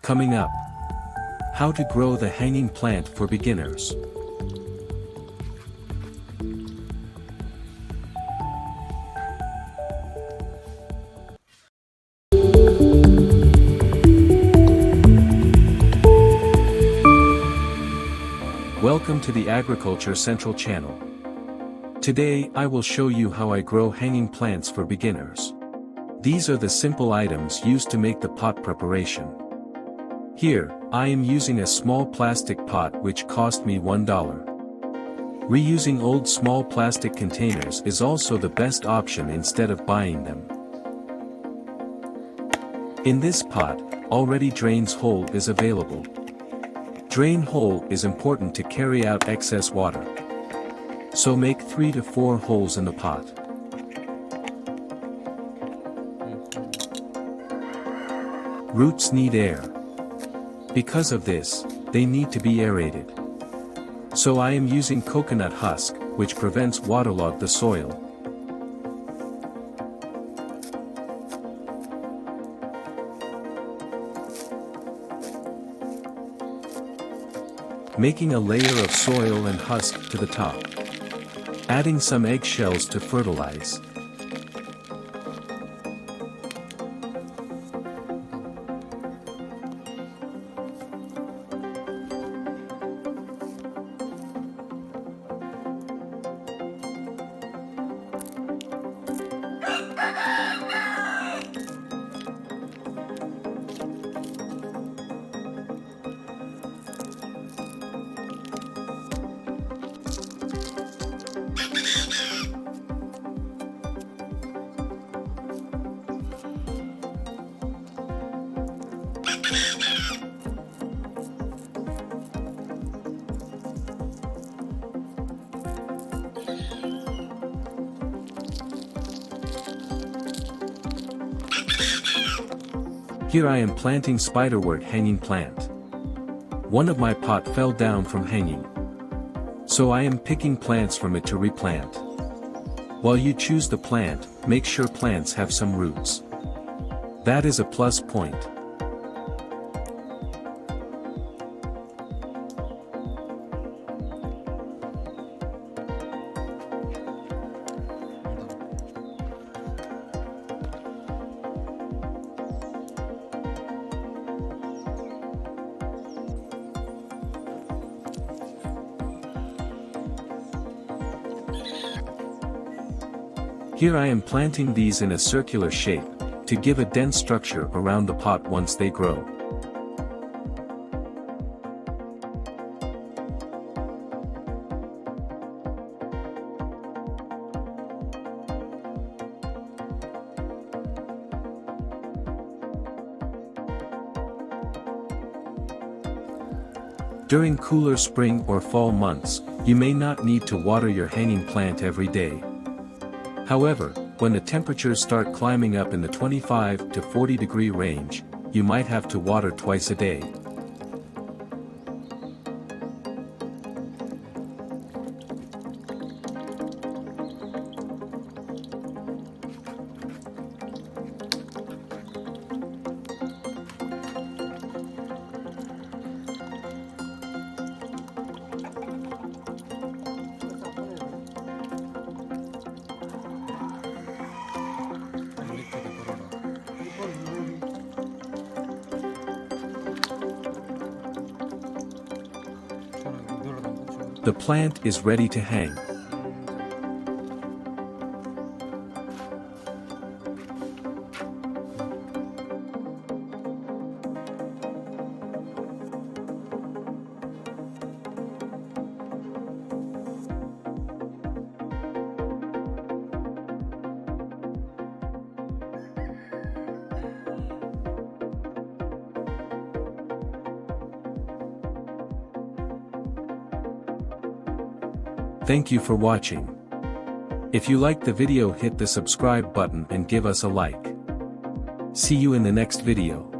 Coming up, how to grow the hanging plant for beginners. Welcome to the Agriculture Central channel. Today I will show you how I grow hanging plants for beginners. These are the simple items used to make the pot preparation. Here, I am using a small plastic pot which cost me $1. Reusing old small plastic containers is also the best option instead of buying them. In this pot, already drains hole is available. Drain hole is important to carry out excess water. So make 3 to 4 holes in the pot. Roots need air. Because of this, they need to be aerated. So I am using coconut husk, which prevents waterlog the soil. Making a layer of soil and husk to the top. Adding some eggshells to fertilize. Here I am planting spiderwort hanging plant. One of my pot fell down from hanging. So I am picking plants from it to replant. While you choose the plant, make sure plants have some roots. That is a plus point. Here I am planting these in a circular shape, to give a dense structure around the pot once they grow. During cooler spring or fall months, you may not need to water your hanging plant every day. However, when the temperatures start climbing up in the 25 to 40 degree range, you might have to water twice a day. The plant is ready to hang. Thank you for watching. If you liked the video, hit the subscribe button and give us a like. See you in the next video.